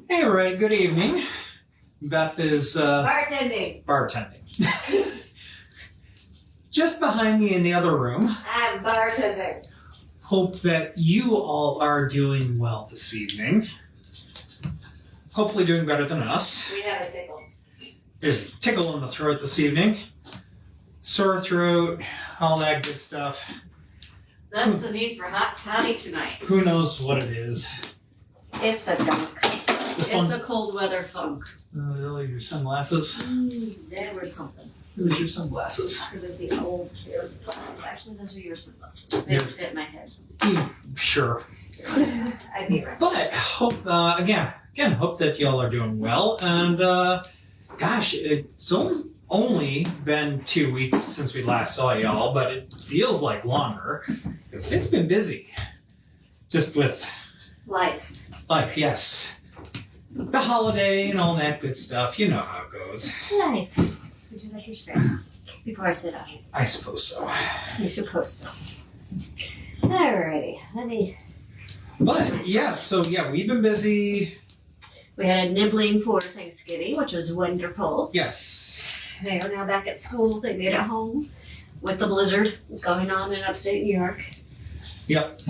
Hey, Ray, good evening. Beth is bartending. Just behind me in the other room. I'm bartending. Hope that you all are doing well this evening. Hopefully doing better than us. We have a tickle. There's a tickle in the throat this evening. Sore throat, all that good stuff. That's the need for hot toddy tonight. Who knows what it is? It's a funk. It's a cold weather funk. Really, your sunglasses? There was something. It was your sunglasses. It was the old pair of sunglasses. Actually, those are your sunglasses. They fit my head. Sure. I'd be right. But hope again, hope that y'all are doing well. And gosh, it's only been 2 weeks since we last saw y'all, but it feels like longer. It's been busy, just with Life, yes, the holiday and all that good stuff. You know how it goes. Life. Would you like your script before I sit down? I suppose so. You're supposed to. Alrighty, let me. But yeah, so yeah, we've been busy. We had a nibbling for Thanksgiving, which was wonderful. Yes. They are now back at school. They made it home with the blizzard going on in upstate New York. Yep.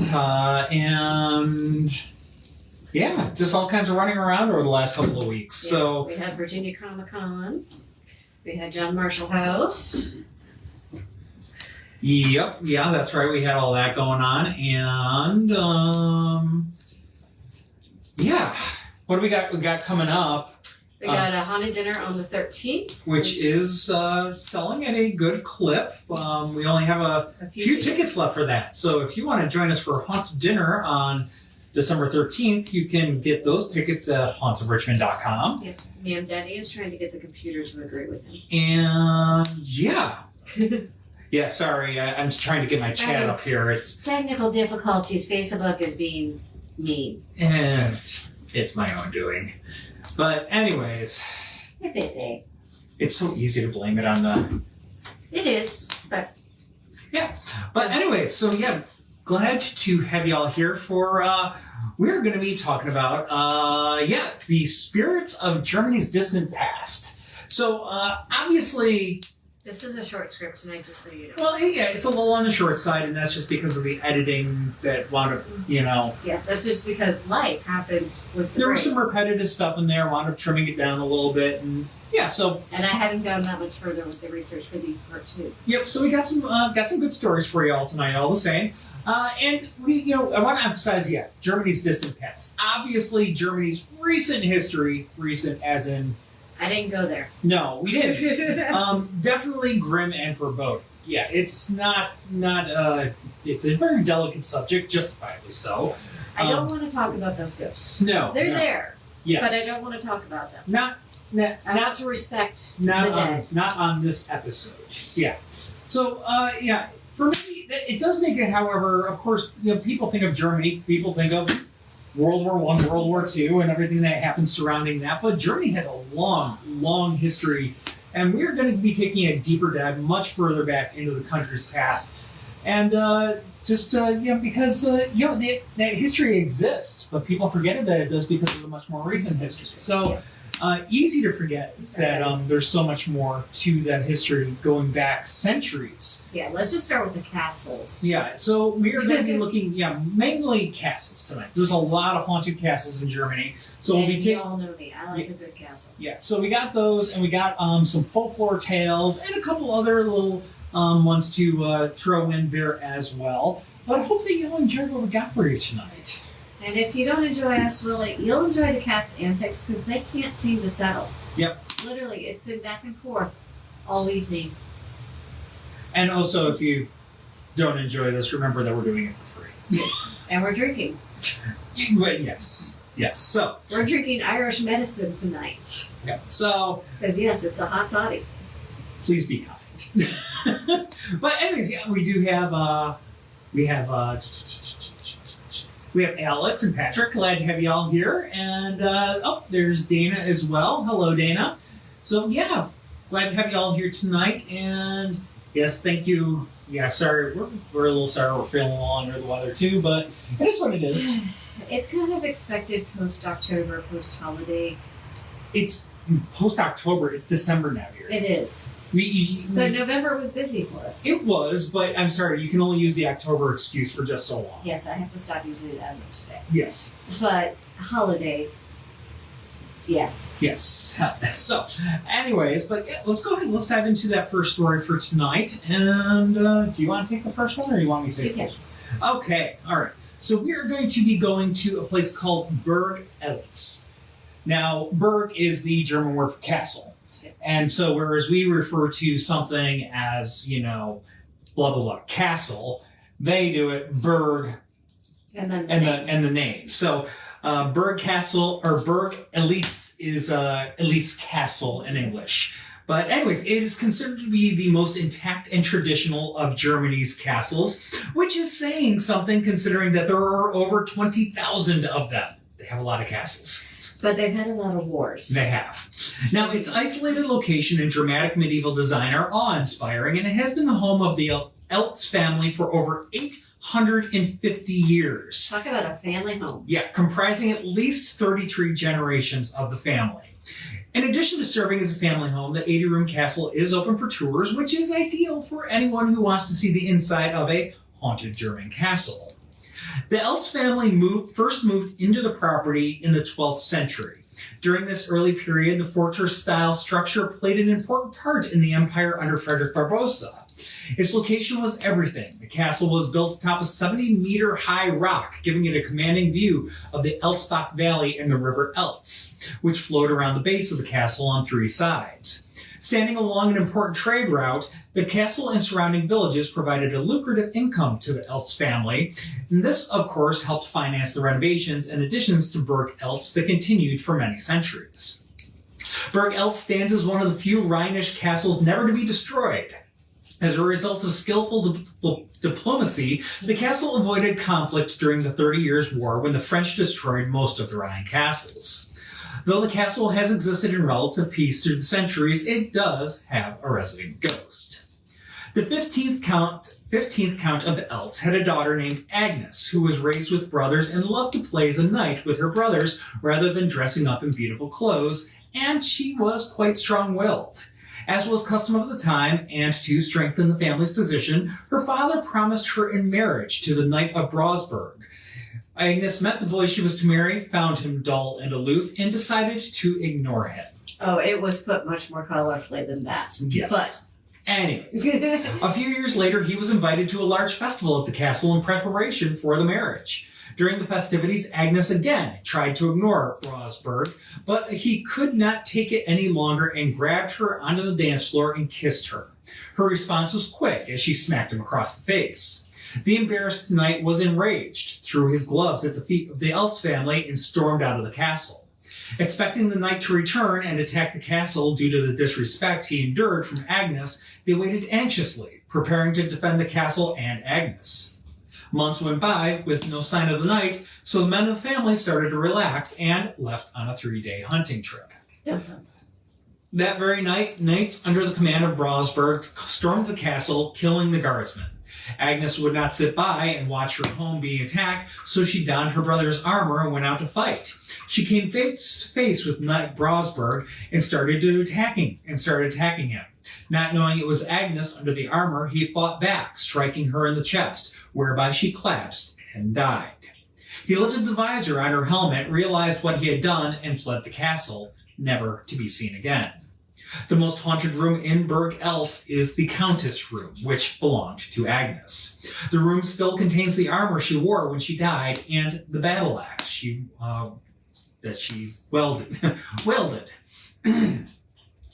And yeah, just all kinds of running around over the last couple of weeks. Yeah, So we had Virginia Comic-Con. We had John Marshall House. yep, yeah, that's right. We had all that going on, and yeah, what do we got? We got coming up. We got a haunted dinner on the 13th. Which is selling at a good clip. We only have a few tickets left for that. So if you want to join us for haunted dinner on December 13th, you can get those tickets at hauntsofrichmond.com. Yeah. Ma'am Daddy is trying to get the computer to agree with him. And yeah. Yeah, sorry, I'm just trying to get my chat up here. It's technical difficulties. Facebook is being mean. It's my own doing. But anyways, it's so easy to blame it on the... It is, but... Yeah. But anyways, so yeah, glad to have y'all here for... we're going to be talking about, the spirits of Germany's distant past. So, obviously... This is a short script tonight, just so you know. Well, yeah, it's a little on the short side, and that's just because of the editing that wound up, Yeah, that's just because life happened with the There break. was some repetitive stuff in there, wound up trimming it down a little bit, and yeah, so... And I hadn't gone that much further with the research for the part 2. Yep, so we got some good stories for y'all tonight, all the same. And we, I want to emphasize, Germany's distant past. Obviously, Germany's recent history, recent as in... I didn't go there. No, we didn't. Definitely grim and foreboding. Yeah, it's not. It's a very delicate subject, justifiably so. I don't want to talk about those ghosts. No, They're there. Yes, but I don't want to talk about them. I want to respect the dead. Not on this episode. Yeah. So, for me, it does make it. However, of course, people think of Germany. People think of World War I, World War II, and everything that happened surrounding that. But Germany has a long, long history, and we're going to be taking a deeper dive much further back into the country's past. And because that history exists, but people forget that it does because of the much more recent history. So easy to forget that there's so much more to that history going back centuries. Yeah, let's just start with the castles. Yeah, so we are going to be looking, mainly castles tonight. There's a lot of haunted castles in Germany. So we'll be you all know me. I like a good castle. Yeah, so we got those, and we got some folklore tales, and a couple other little ones to throw in there as well. But I hope that you'll enjoy what we got for you tonight. And if you don't enjoy us, Willie, you'll enjoy the cat's antics because they can't seem to settle. Yep. Literally, it's been back and forth all evening. And also, if you don't enjoy this, remember that we're doing it for free. And we're drinking. Yes. So we're drinking Irish medicine tonight. Yep. So because yes, it's a hot toddy. Please be kind. But anyways, we do have we have Eltz and Patrick. Glad to have you all here. And there's Dana as well. Hello, Dana. So glad to have you all here tonight. And yes, thank you. Yeah, sorry, we're a little sorry. We're feeling a little under the weather too, but it is what it is. It's kind of expected post-October, post-holiday. It's post-October. It's December now here. It is. But November was busy for us. It was, but I'm sorry, you can only use the October excuse for just so long. Yes, I have to stop using it as of today. Yes. But holiday, yeah. Yes. So, anyways, but yeah, let's go ahead and let's dive into that first story for tonight. And do you want to take the first one, or do you want me to take the first one? Okay, all right. So we are going to be going to a place called Burg, Eltz. Now, Burg is the German word for castle. And so whereas we refer to something as, blah, blah, blah, castle, they do it Burg and the name. So Burg Castle, or Burg Eltz is Eltz Castle in English. But anyways, it is considered to be the most intact and traditional of Germany's castles, which is saying something considering that there are over 20,000 of them. They have a lot of castles. But they've had a lot of wars. They have. Now, its isolated location and dramatic medieval design are awe-inspiring, and it has been the home of the Eltz family for over 850 years. Talk about a family home. Yeah, comprising at least 33 generations of the family. In addition to serving as a family home, the 80-room castle is open for tours, which is ideal for anyone who wants to see the inside of a haunted German castle. The Eltz family first moved into the property in the 12th century. During this early period, the fortress-style structure played an important part in the empire under Frederick Barbarossa. Its location was everything. The castle was built atop a 70-meter-high rock, giving it a commanding view of the Eltzbach Valley and the river Eltz, which flowed around the base of the castle on three sides. Standing along an important trade route, the castle and surrounding villages provided a lucrative income to the Eltz family, and this, of course, helped finance the renovations and additions to Burg Eltz that continued for many centuries. Burg Eltz stands as one of the few Rhinish castles never to be destroyed. As a result of skillful diplomacy, the castle avoided conflict during the 30 Years' War when the French destroyed most of the Rhine castles. Though the castle has existed in relative peace through the centuries, it does have a resident ghost. The 15th Count of Eltz had a daughter named Agnes, who was raised with brothers and loved to play as a knight with her brothers rather than dressing up in beautiful clothes, and she was quite strong-willed. As was custom of the time, and to strengthen the family's position, her father promised her in marriage to the Knight of Braunsberg. Agnes met the boy she was to marry, found him dull and aloof, and decided to ignore him. Oh, it was put much more colorfully than that. Yes. But anyways, a few years later, he was invited to a large festival at the castle in preparation for the marriage. During the festivities, Agnes again tried to ignore Braunsberg, but he could not take it any longer and grabbed her onto the dance floor and kissed her. Her response was quick as she smacked him across the face. The embarrassed knight was enraged, threw his gloves at the feet of the Eltz family, and stormed out of the castle. Expecting the knight to return and attack the castle due to the disrespect he endured from Agnes, they waited anxiously, preparing to defend the castle and Agnes. Months went by with no sign of the knight, so the men of the family started to relax and left on a 3-day hunting trip. That very night, knights under the command of Braunsberg stormed the castle, killing the guardsmen. Agnes would not sit by and watch her home being attacked, so she donned her brother's armor and went out to fight. She came face to face with Knight Braunsberg and started attacking him. Not knowing it was Agnes under the armor, he fought back, striking her in the chest, whereby she collapsed and died. He lifted the visor on her helmet, realized what he had done, and fled the castle, never to be seen again. The most haunted room in Burg Eltz is the Countess' room, which belonged to Agnes. The room still contains the armor she wore when she died and the battle axe that she wielded.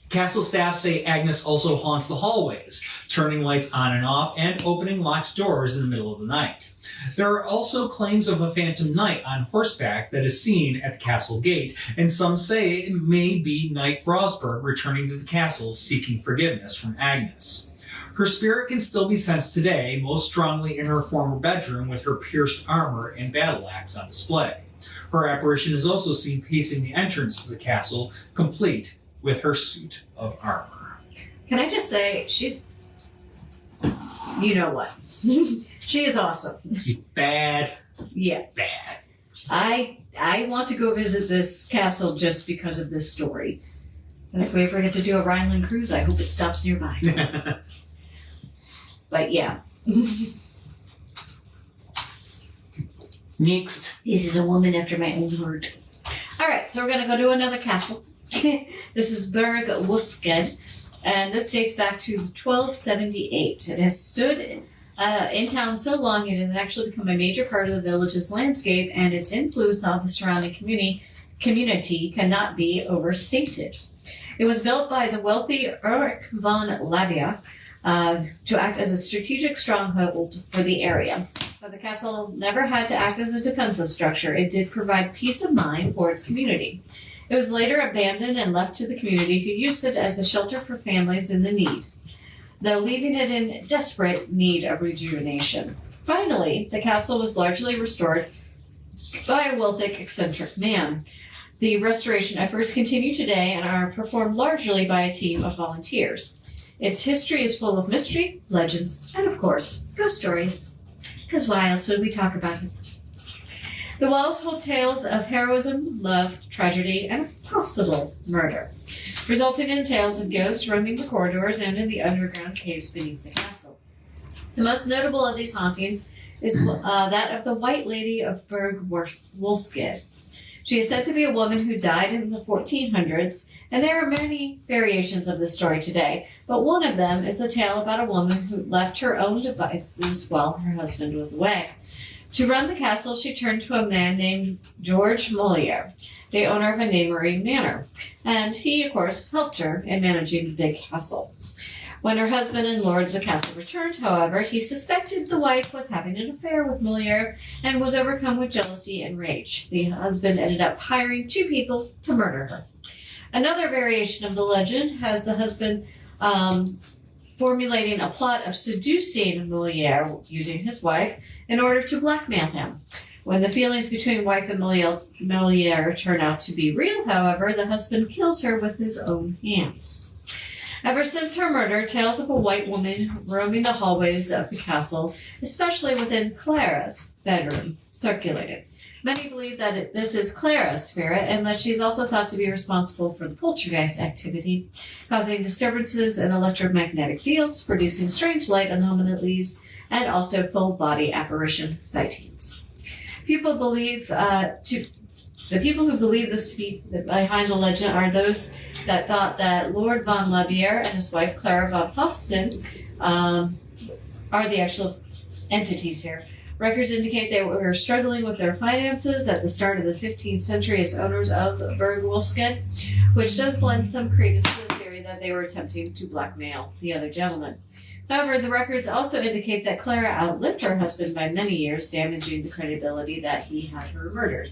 Castle staff say Agnes also haunts the hallways, turning lights on and off and opening locked doors in the middle of the night. There are also claims of a phantom knight on horseback that is seen at the castle gate, and some say it may be Knight Braunsberg returning to the castle seeking forgiveness from Agnes. Her spirit can still be sensed today, most strongly in her former bedroom with her pierced armor and battle axe on display. Her apparition is also seen pacing the entrance to the castle, complete with her suit of armor. Can I just say, you know what? She is awesome. She's bad. Yeah. Bad. I want to go visit this castle just because of this story. And if we ever get to do a Rhineland cruise, I hope it stops nearby. But yeah. Next. This is a woman after my own heart. Alright, so we're going to go to another castle. This is Burg Wolfsegg, and this dates back to 1278. It has stood in town so long it has actually become a major part of the village's landscape, and its influence on the surrounding community cannot be overstated. It was built by the wealthy Ulrich von Lavier to act as a strategic stronghold for the area. But the castle never had to act as a defensive structure. It did provide peace of mind for its community. It was later abandoned and left to the community, who used it as a shelter for families in the need, though leaving it in desperate need of rejuvenation. Finally, the castle was largely restored by a wealthy, eccentric man. The restoration efforts continue today and are performed largely by a team of volunteers. Its history is full of mystery, legends, and of course, ghost stories. Because why else would we talk about it? The walls hold tales of heroism, love, tragedy, and possible murder, resulting in tales of ghosts roaming the corridors and in the underground caves beneath the castle. The most notable of these hauntings is that of the White Lady of Burg Wolfsegg. She is said to be a woman who died in the 1400s, and there are many variations of this story today, but one of them is the tale about a woman who left her own devices while her husband was away. To run the castle, she turned to a man named George Moliere, the owner of a Nunnery manor, and he, of course, helped her in managing the big castle. When her husband and lord of the castle returned, however, he suspected the wife was having an affair with Moliere and was overcome with jealousy and rage. The husband ended up hiring 2 people to murder her. Another variation of the legend has the husband formulating a plot of seducing Moliere using his wife in order to blackmail him. When the feelings between wife and Moliere turn out to be real, however, the husband kills her with his own hands. Ever since her murder, tales of a white woman roaming the hallways of the castle, especially within Clara's bedroom, circulated. Many believe that this is Clara's spirit, and that she's also thought to be responsible for the poltergeist activity, causing disturbances in electromagnetic fields, producing strange light anomalies, and also full-body apparition sightings. The people who believe this to be behind the legend are those that thought that Lord von Lavier and his wife Clara von Hofsten are the actual entities here. Records indicate they were struggling with their finances at the start of the 15th century as owners of Burg Wolfsegg, which does lend some credence to the theory that they were attempting to blackmail the other gentleman. However, the records also indicate that Clara outlived her husband by many years, damaging the credibility that he had her murdered.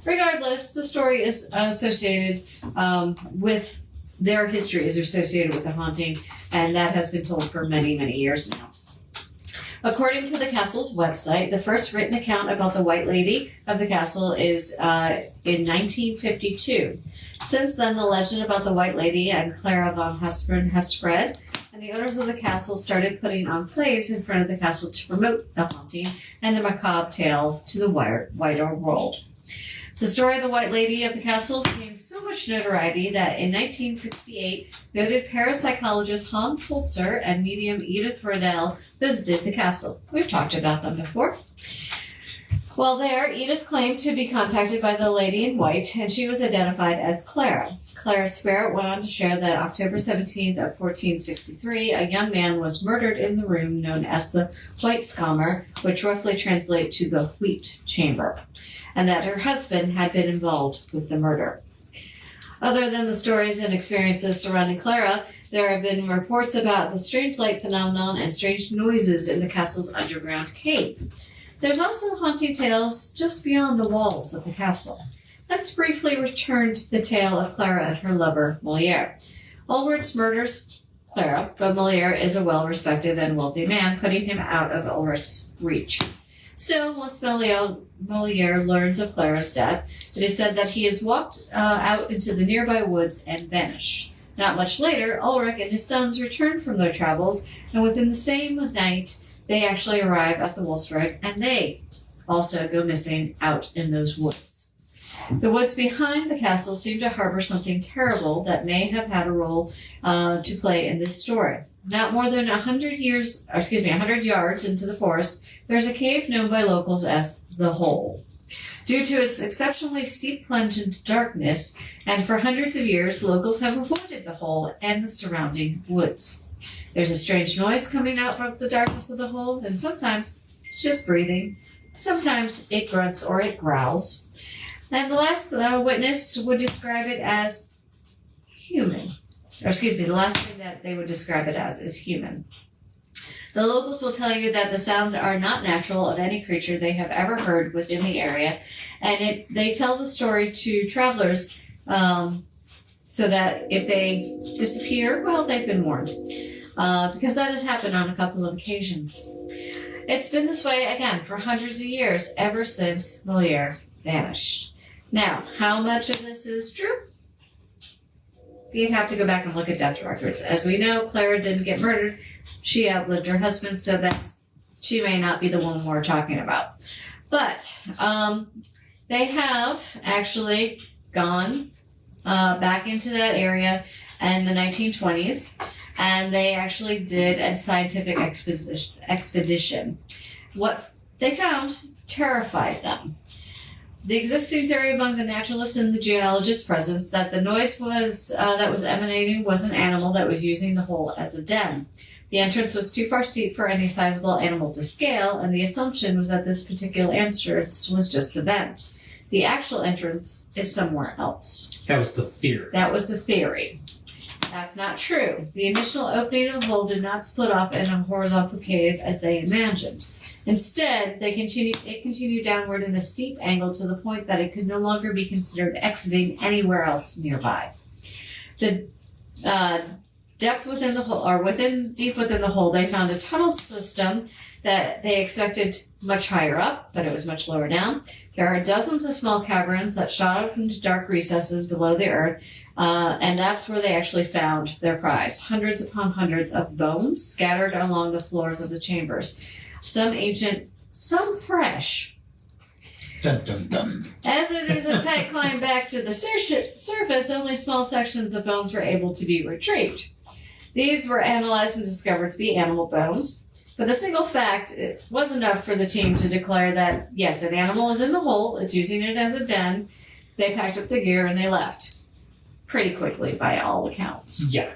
Regardless, the story is associated with their history is associated with the haunting, and that has been told for many, many years now. According to the castle's website, the first written account about the White Lady of the castle is in 1952. Since then, the legend about the White Lady and Clara von Hofsten has spread, and the owners of the castle started putting on plays in front of the castle to promote the haunting and the macabre tale to the wider world. The story of the White Lady of the castle gained so much notoriety that in 1968, noted parapsychologist Hans Holzer and medium Edith Riddell visited the castle. We've talked about them before. While there, Edith claimed to be contacted by the lady in white, and she was identified as Clara. Clara's spirit went on to share that October 17th of 1463, a young man was murdered in the room known as the White Skammer, which roughly translates to the Wheat Chamber, and that her husband had been involved with the murder. Other than the stories and experiences surrounding Clara, there have been reports about the strange light phenomenon and strange noises in the castle's underground cave. There's also haunting tales just beyond the walls of the castle. Let's briefly return to the tale of Clara and her lover, Moliere. Ulrich murders Clara, but Moliere is a well-respected and wealthy man, putting him out of Ulrich's reach. Still, once Moliere learns of Clara's death, it is said that he has walked out into the nearby woods and vanished. Not much later, Ulrich and his sons return from their travels, and within the same night, they actually arrive at the Wolfsegg, and they also go missing out in those woods. The woods behind the castle seem to harbor something terrible that may have had a role to play in this story. Not more than 100 yards into the forest, there's a cave known by locals as the Hole. Due to its exceptionally steep plunge into darkness, and for hundreds of years, locals have avoided the hole and the surrounding woods. There's a strange noise coming out from the darkness of the hole, and sometimes it's just breathing. Sometimes it grunts or it growls. And the last witness would describe it as human. The last thing that they would describe it as is human. The locals will tell you that the sounds are not natural of any creature they have ever heard within the area, and they tell the story to travelers so that if they disappear, well, they've been warned, because that has happened on a couple of occasions. It's been this way, again, for hundreds of years, ever since Molière vanished. Now, how much of this is true? You'd have to go back and look at death records. As we know, Clara didn't get murdered. She outlived her husband, so she may not be the one we're talking about. But they have actually gone back into that area in the 1920s, and they actually did a scientific expedition. What they found terrified them. The existing theory among the naturalists and the geologists present that the noise that was emanating was an animal that was using the hole as a den. The entrance was too far steep for any sizable animal to scale, and the assumption was that this particular entrance was just a vent. The actual entrance is somewhere else. That was the theory. That's not true. The initial opening of the hole did not split off in a horizontal cave as they imagined. Instead, it continued downward in a steep angle to the point that it could no longer be considered exiting anywhere else nearby. The depth within the hole, or deep within the hole, they found a tunnel system that they expected much higher up, but it was much lower down. There are dozens of small caverns that shot up into dark recesses below the earth, and that's where they actually found their prize. Hundreds upon hundreds of bones scattered along the floors of the chambers. Some ancient, some fresh. Dun, dun, dun. As it is a tight climb back to the surface, only small sections of bones were able to be retrieved. These were analyzed and discovered to be animal bones. But the single fact was enough for the team to declare that, yes, an animal is in the hole, it's using it as a den. They packed up the gear and they left. Pretty quickly, by all accounts. Yeah.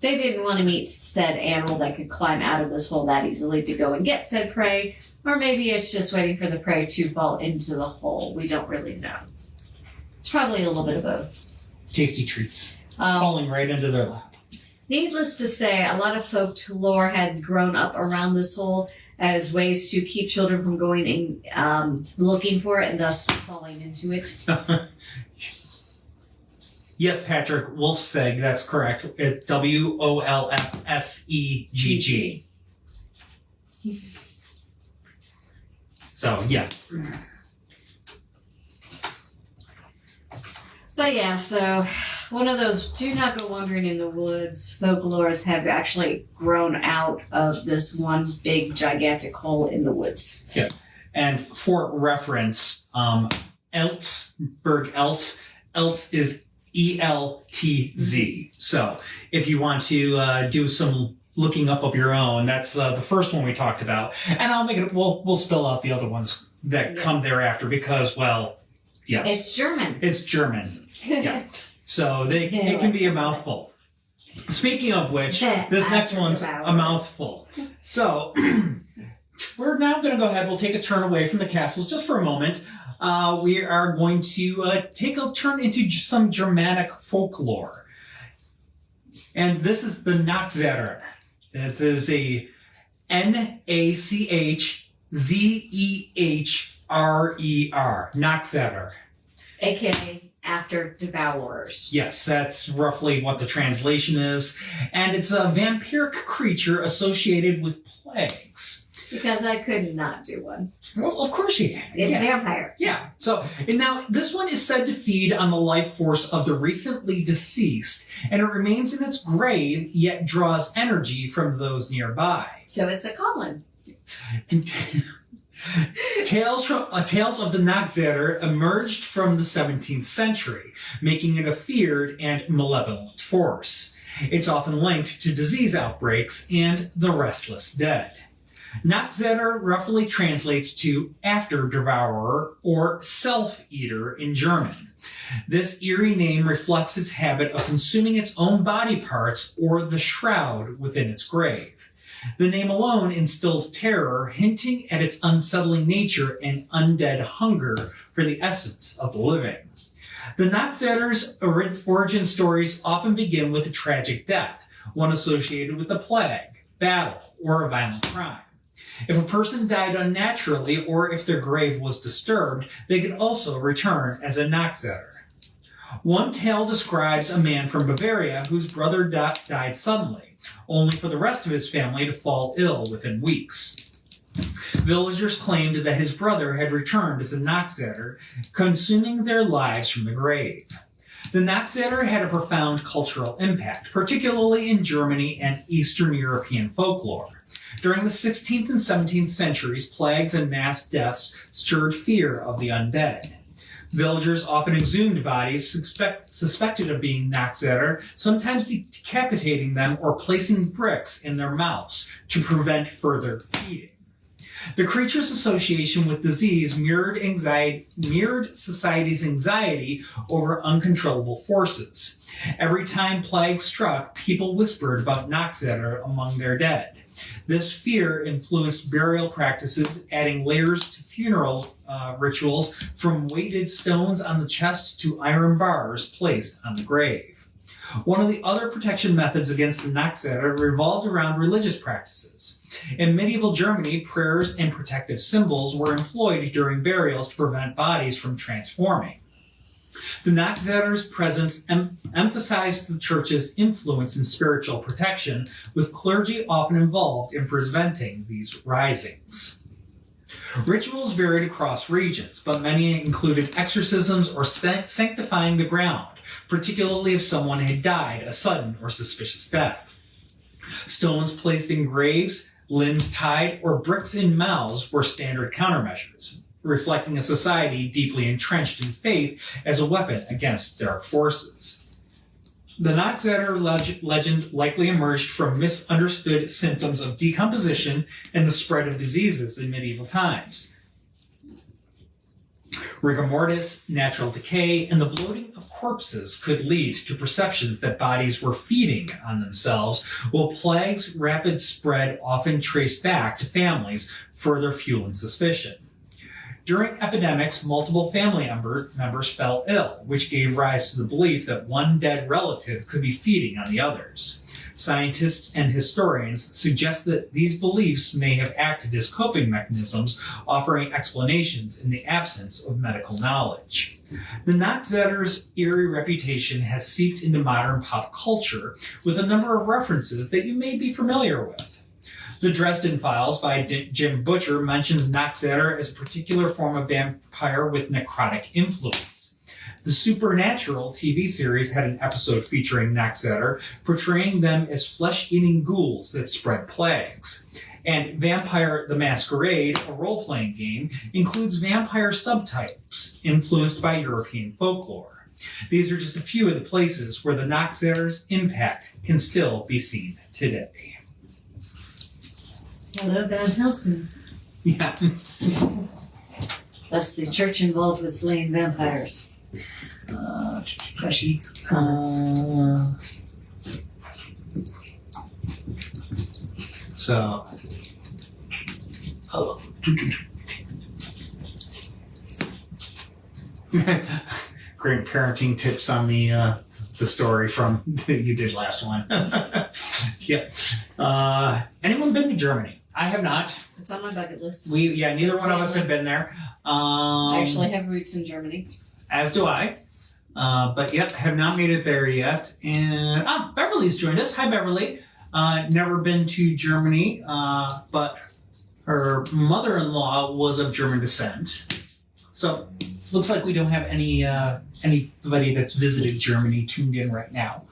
They didn't want to meet said animal that could climb out of this hole that easily to go and get said prey, or maybe it's just waiting for the prey to fall into the hole. We don't really know. It's probably a little bit of both. Tasty treats. Falling right into their lap. Needless to say, a lot of folklore had grown up around this hole as ways to keep children from going and looking for it and thus falling into it. Yes, Patrick, Wolfsegg, that's correct. It's Wolfsegg. So, yeah. But yeah, so one of those do not go wandering in the woods folklores have actually grown out of this one big gigantic hole in the woods. Yeah. And for reference, Eltz, Burg Eltz is ELTZ. So if you want to do some looking up of your own, that's the first one we talked about. And I'll make it, we'll spell out the other ones that come thereafter because, well, yes. It's German. It's German. Yeah. So it can be a mouthful. Speaking of which, this next one's a mouthful. So we're now going to go ahead. We'll take a turn away from the castles just for a moment. We are going to take a turn into some Germanic folklore. And this is the Nachzenhrer. This is a Nachzeher. Nachzenhrer. AKA after devourers. Yes, that's roughly what the translation is. And it's a vampiric creature associated with plagues. Because I could not do one. Well, of course you can. It's vampire. Yeah. So, and now this one is said to feed on the life force of the recently deceased, and it remains in its grave, yet draws energy from those nearby. So it's a Colin. Tales of the Nachzenhrer emerged from the 17th century, making it a feared and malevolent force. It's often linked to disease outbreaks and the restless dead. Nachzenhrer roughly translates to after-devourer or self-eater in German. This eerie name reflects its habit of consuming its own body parts or the shroud within its grave. The name alone instilled terror, hinting at its unsettling nature and undead hunger for the essence of the living. The Nachzenhrer's origin stories often begin with a tragic death, one associated with a plague, battle, or a violent crime. If a person died unnaturally or if their grave was disturbed, they could also return as a Nachzenhrer. One tale describes a man from Bavaria whose brother died suddenly, only for the rest of his family to fall ill within weeks. Villagers claimed that his brother had returned as a Nachzenhrer, consuming their lives from the grave. The Nachzenhrer had a profound cultural impact, particularly in Germany and Eastern European folklore. During the 16th and 17th centuries, plagues and mass deaths stirred fear of the undead. Villagers often exhumed bodies suspected of being Nachzenhrer, sometimes decapitating them or placing bricks in their mouths to prevent further feeding. The creature's association with disease mirrored society's anxiety over uncontrollable forces. Every time plague struck, people whispered about Nachzenhrer among their dead. This fear influenced burial practices, adding layers to funeral rituals, from weighted stones on the chest to iron bars placed on the grave. One of the other protection methods against the Nachzenhrer revolved around religious practices. In medieval Germany, prayers and protective symbols were employed during burials to prevent bodies from transforming. The Nachzenhrer's presence emphasized the church's influence in spiritual protection, with clergy often involved in preventing these risings. Rituals varied across regions, but many included exorcisms or sanctifying the ground, particularly if someone had died a sudden or suspicious death. Stones placed in graves, limbs tied, or bricks in mouths were standard countermeasures, reflecting a society deeply entrenched in faith as a weapon against dark forces. The Nachzenhrer legend likely emerged from misunderstood symptoms of decomposition and the spread of diseases in medieval times. Rigor mortis, natural decay, and the bloating of corpses could lead to perceptions that bodies were feeding on themselves, while plague's rapid spread often traced back to families, further fueling suspicion. During epidemics, multiple family members fell ill, which gave rise to the belief that one dead relative could be feeding on the others. Scientists and historians suggest that these beliefs may have acted as coping mechanisms, offering explanations in the absence of medical knowledge. The Nachzenhrer's eerie reputation has seeped into modern pop culture, with a number of references that you may be familiar with. The Dresden Files by Jim Butcher mentions Nachzenhrer as a particular form of vampire with necrotic influence. The Supernatural TV series had an episode featuring Nachzenhrer, portraying them as flesh-eating ghouls that spread plagues. And Vampire the Masquerade, a role-playing game, includes vampire subtypes influenced by European folklore. These are just a few of the places where the Nachzenhrer's impact can still be seen today. Hello, Van Helsing. Yeah. Thus the church involved with slaying vampires. Questions? Comments? Great parenting tips on the story from that you did last one. Yeah. Anyone been to Germany? I have not. It's on my bucket list. Neither one of us have been there. I actually have roots in Germany. As do I. But yep, have not made it there yet. And Beverly's joined us. Hi, Beverly. Never been to Germany, but her mother-in-law was of German descent. So looks like we don't have anybody that's visited Germany tuned in right now.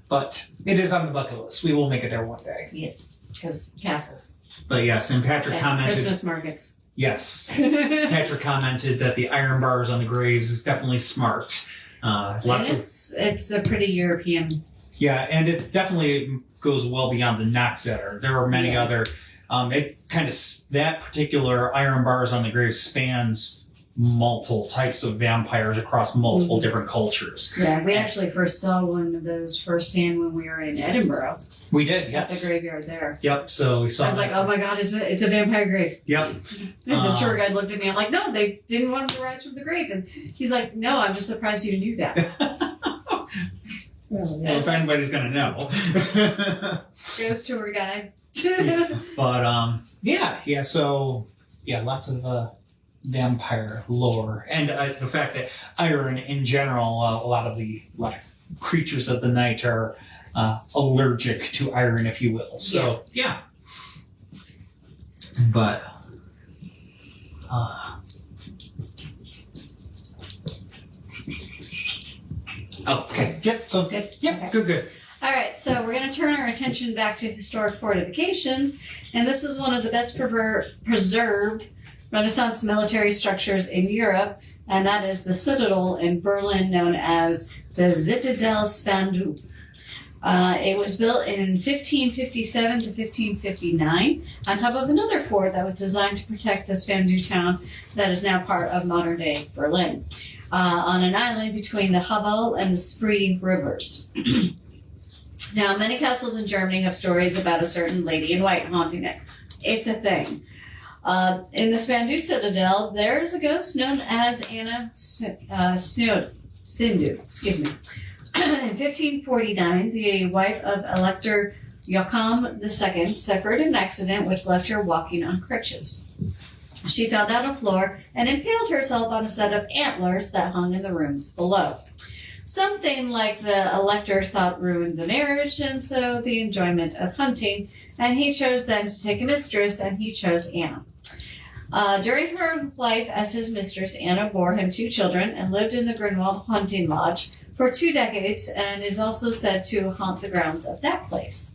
But it is on the bucket list. We will make it there one day. Yes, because castles. But yes, and Patrick And commented. Christmas markets. Yes. Patrick commented that the iron bars on the graves is definitely smart. It's a pretty European. Yeah, and it definitely goes well beyond the Nachzenhrer. There are many other. That particular iron bars on the grave spans multiple types of vampires across multiple different cultures. Yeah, we actually first saw one of those firsthand when we were in Edinburgh. We did, yes. At the graveyard there. Yep, so we saw I was like, oh my god, it's a vampire grave. Yep. And the tour guide looked at me, I'm like, no, they didn't want him to rise from the grave. And he's like, no, I'm just surprised you knew that. Well, if anybody's going to know. Ghost tour guide. But, so, lots of vampire lore. And the fact that iron, in general, a lot of creatures of the night are allergic to iron, if you will. So, yeah. But, okay. Yep, so, good. Yep, okay. Good. All right, so we're going to turn our attention back to historic fortifications, and this is one of the best preserved Renaissance military structures in Europe, and that is the Citadel in Berlin, known as the Zitadelle Spandau. It was built in 1557 to 1559 on top of another fort that was designed to protect the Spandau town that is now part of modern-day Berlin, on an island between the Havel and the Spree rivers. Now, many castles in Germany have stories about a certain lady in white haunting it. It's a thing. In the Spandau Citadel, there's a ghost known as Anna Sindu. In 1549, the wife of Elector Joachim II suffered an accident which left her walking on crutches. She fell down a floor and impaled herself on a set of antlers that hung in the rooms below. Something like the Elector thought ruined the marriage and so the enjoyment of hunting, and he chose then to take a mistress, and he chose Anna. During her life as his mistress, Anna bore him 2 children and lived in the Grunwald Hunting Lodge for 2 decades and is also said to haunt the grounds of that place.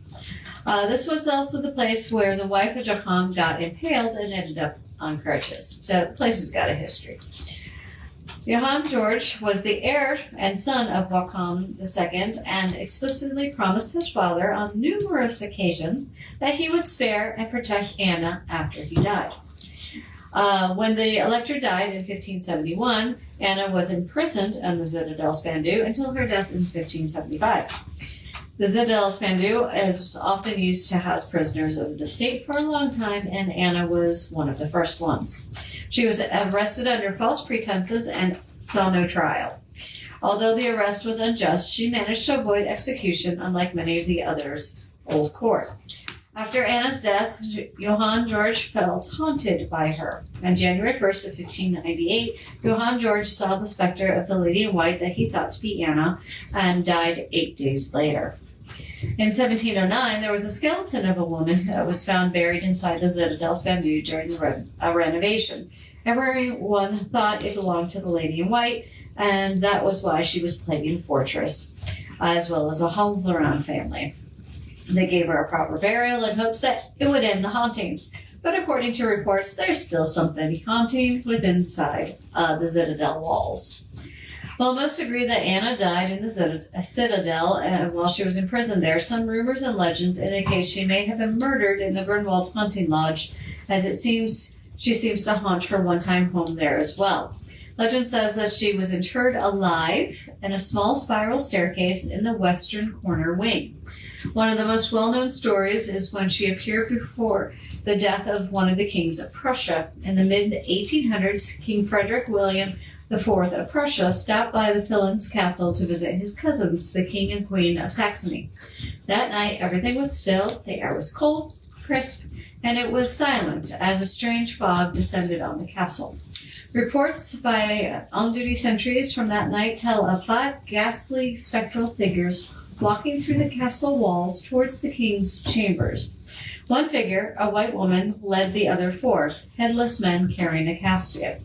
This was also the place where the wife of Joachim got impaled and ended up on crutches. So the place has got a history. Johann George was the heir and son of Joachim II and explicitly promised his father on numerous occasions that he would spare and protect Anna after he died. When the Elector died in 1571, Anna was imprisoned in the Zitadelle Spandau until her death in 1575. The Zitadelle Spandau is often used to house prisoners of the state for a long time, and Anna was one of the first ones. She was arrested under false pretenses and saw no trial. Although the arrest was unjust, she managed to avoid execution, unlike many of the others' old court. After Anna's death, Johann George felt haunted by her. On January 1st of 1598, Johann George saw the specter of the lady in white that he thought to be Anna and died 8 days later. In 1709, there was a skeleton of a woman that was found buried inside the Zitadelle Spandau during the renovation. Everyone thought it belonged to the lady in white, and that was why she was plaguing fortress, as well as the Hohenzollern family. They gave her a proper burial in hopes that it would end the hauntings. But according to reports, there's still something haunting within inside the Zitadelle walls. While most agree that Anna died in the Citadel while she was imprisoned there, some rumors and legends indicate she may have been murdered in the Grunwald Hunting Lodge, as she seems to haunt her one-time home there as well. Legend says that she was interred alive in a small spiral staircase in the western corner wing. One of the most well-known stories is when she appeared before the death of one of the kings of Prussia. In the mid-1800s, King Frederick William IV of Prussia stopped by the Philens Castle to visit his cousins, the King and Queen of Saxony. That night, everything was still, the air was cold, crisp, and it was silent as a strange fog descended on the castle. Reports by on-duty sentries from that night tell of 5 ghastly spectral figures walking through the castle walls towards the king's chambers. One figure, a white woman, led the other 4, headless men carrying a casket.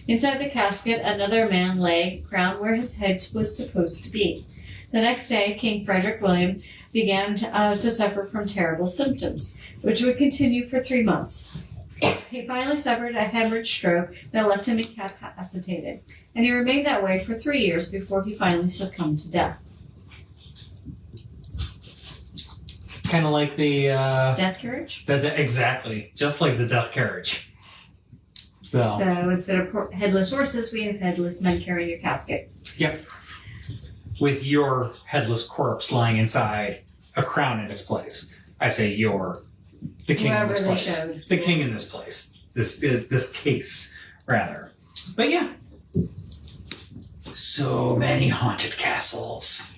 Inside the casket, another man lay, crowned where his head was supposed to be. The next day, King Frederick William began to suffer from terrible symptoms, which would continue for 3 months. He finally suffered a hemorrhage stroke that left him incapacitated, and he remained that way for 3 years before he finally succumbed to death. Kind of like the Death carriage? Exactly, just like the death carriage. So instead of headless horses, we have headless men carrying your casket. Yep. With your headless corpse lying inside a crown in its place. I say the king Wherever in this they place. showed. The king in this place. This case, rather. But yeah. So many haunted castles.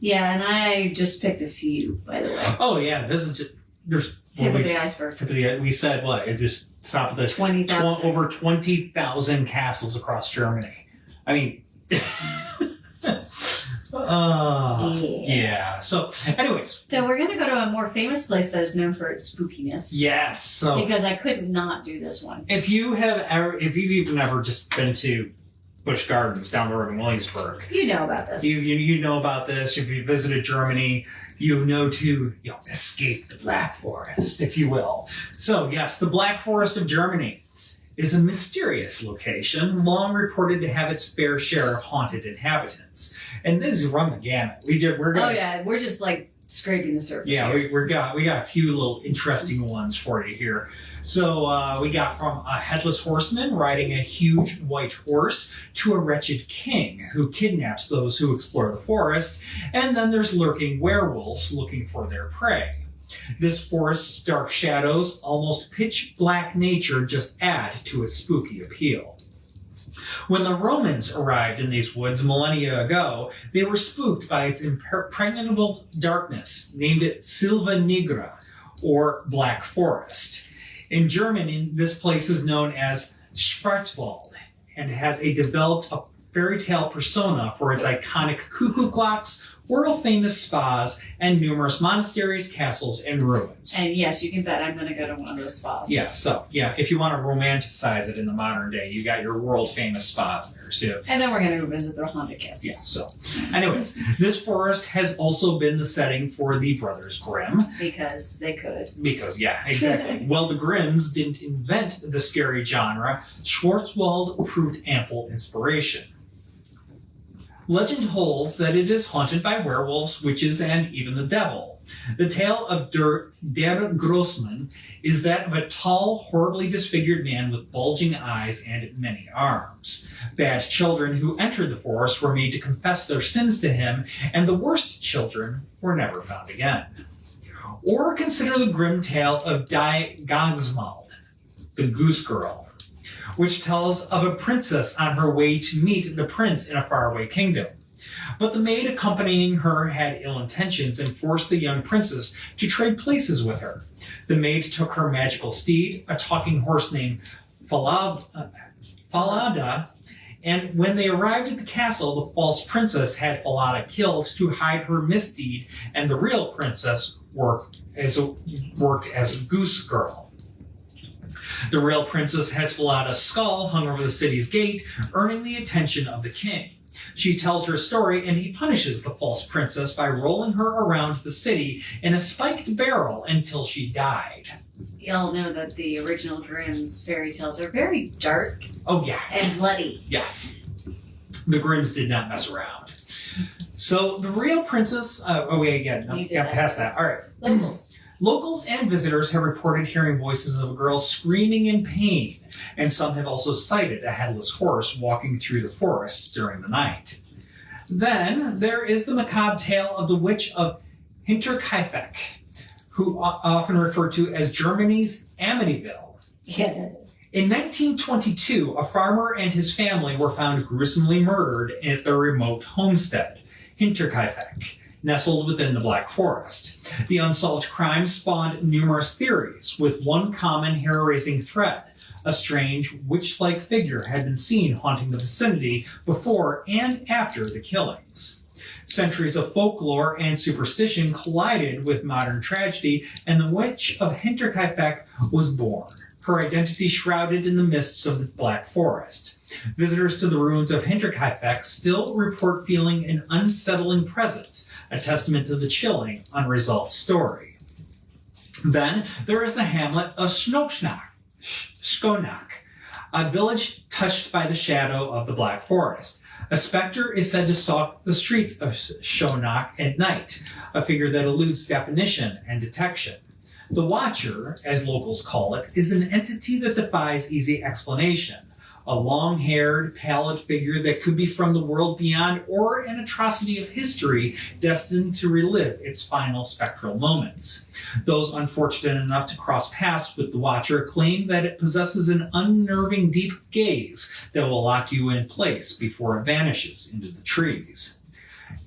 Yeah, and I just picked a few, by the way. Oh yeah, this is just there's Tip of the iceberg. We said what? It just top of the 20,000. over 20,000 castles across Germany. I mean, yeah. So, anyways. So we're going to go to a more famous place that is known for its spookiness. Yes. So Because I could not do this one. if you've even ever just been to Busch Gardens down the road in Williamsburg, You know about this. you know about this. If you visited Germany, you know to escape the Black Forest, if you will. So yes, the Black Forest of Germany is a mysterious location, long reported to have its fair share of haunted inhabitants. And this is run the gamut. We're just like scraping the surface. Yeah, here. we got a few little interesting ones for you here. So we got from a headless horseman riding a huge white horse to a wretched king who kidnaps those who explore the forest, and then there's lurking werewolves looking for their prey. This forest's dark shadows, almost pitch black nature just add to its spooky appeal. When the Romans arrived in these woods millennia ago, they were spooked by its impregnable darkness, named it Silva Nigra, or Black Forest. In German, this place is known as Schwarzwald, and has developed a fairy tale persona for its iconic cuckoo clocks, world-famous spas, and numerous monasteries, castles, and ruins. And yes, you can bet I'm going to go to one of those spas. Yeah, so, if you want to romanticize it in the modern day, you got your world-famous spas there, so. And then we're going to go visit their haunted castles. Yeah, so. Anyways, this forest has also been the setting for the Brothers Grimm. Because they could. Because, yeah, exactly. Well, the Grimms didn't invent the scary genre. Schwarzwald proved ample inspiration. Legend holds that it is haunted by werewolves, witches, and even the devil. The tale of Der Grossmann is that of a tall, horribly disfigured man with bulging eyes and many arms. Bad children who entered the forest were made to confess their sins to him, and the worst children were never found again. Or consider the grim tale of Die Gangsmald, the Goose Girl, which tells of a princess on her way to meet the prince in a faraway kingdom. But the maid accompanying her had ill intentions and forced the young princess to trade places with her. The maid took her magical steed, a talking horse named Falada, and when they arrived at the castle, the false princess had Falada killed to hide her misdeed, and the real princess worked as a goose girl. The real princess has Falada's skull hung over the city's gate, earning the attention of the king. She tells her story, and he punishes the false princess by rolling her around the city in a spiked barrel until she died. Y'all know that the original Grimm's fairy tales are very dark. Oh, yeah. And bloody. Yes. The Grimms did not mess around. So the real princess... got past that. All right. Locals. Locals and visitors have reported hearing voices of a girl screaming in pain, and some have also cited a headless horse walking through the forest during the night. Then there is the macabre tale of the witch of Hinterkaifeck, who often referred to as Germany's Amityville. Yeah. In 1922, a farmer and his family were found gruesomely murdered at their remote homestead, Hinterkaifeck, nestled within the Black Forest. The unsolved crime spawned numerous theories, with one common hair-raising thread. A strange, witch-like figure had been seen haunting the vicinity before and after the killings. Centuries of folklore and superstition collided with modern tragedy, and the witch of Hinterkaifeck was born, her identity shrouded in the mists of the Black Forest. Visitors to the ruins of Hinterkaifeck still report feeling an unsettling presence, a testament to the chilling, unresolved story. Then there is the hamlet of Schnockschnack, Schonach, a village touched by the shadow of the Black Forest. A specter is said to stalk the streets of Schonach at night, a figure that eludes definition and detection. The Watcher, as locals call it, is an entity that defies easy explanation. A long-haired, pallid figure that could be from the world beyond or an atrocity of history destined to relive its final spectral moments. Those unfortunate enough to cross paths with the Watcher claim that it possesses an unnerving deep gaze that will lock you in place before it vanishes into the trees.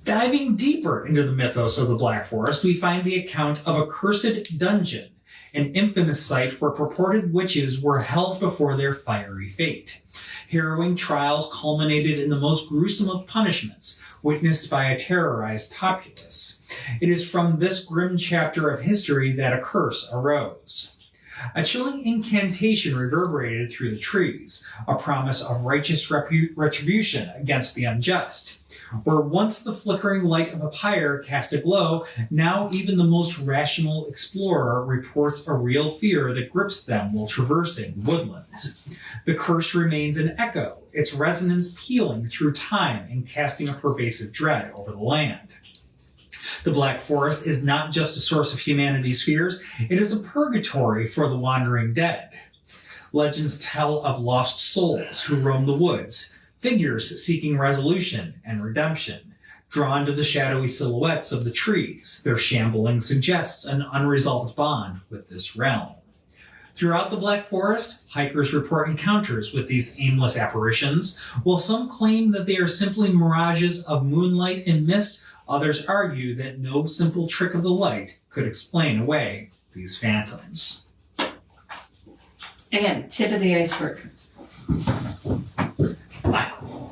Diving deeper into the mythos of the Black Forest, we find the account of a cursed dungeon, an infamous site where purported witches were held before their fiery fate. Harrowing trials culminated in the most gruesome of punishments, witnessed by a terrorized populace. It is from this grim chapter of history that a curse arose. A chilling incantation reverberated through the trees, a promise of righteous retribution against the unjust. Where once the flickering light of a pyre cast a glow, now even the most rational explorer reports a real fear that grips them while traversing woodlands. The curse remains an echo, its resonance pealing through time and casting a pervasive dread over the land. The Black Forest is not just a source of humanity's fears, it is a purgatory for the wandering dead. Legends tell of lost souls who roam the woods, figures seeking resolution and redemption, drawn to the shadowy silhouettes of the trees. Their shambling suggests an unresolved bond with this realm. Throughout the Black Forest, hikers report encounters with these aimless apparitions. While some claim that they are simply mirages of moonlight and mist, others argue that no simple trick of the light could explain away these phantoms. Again, tip of the iceberg.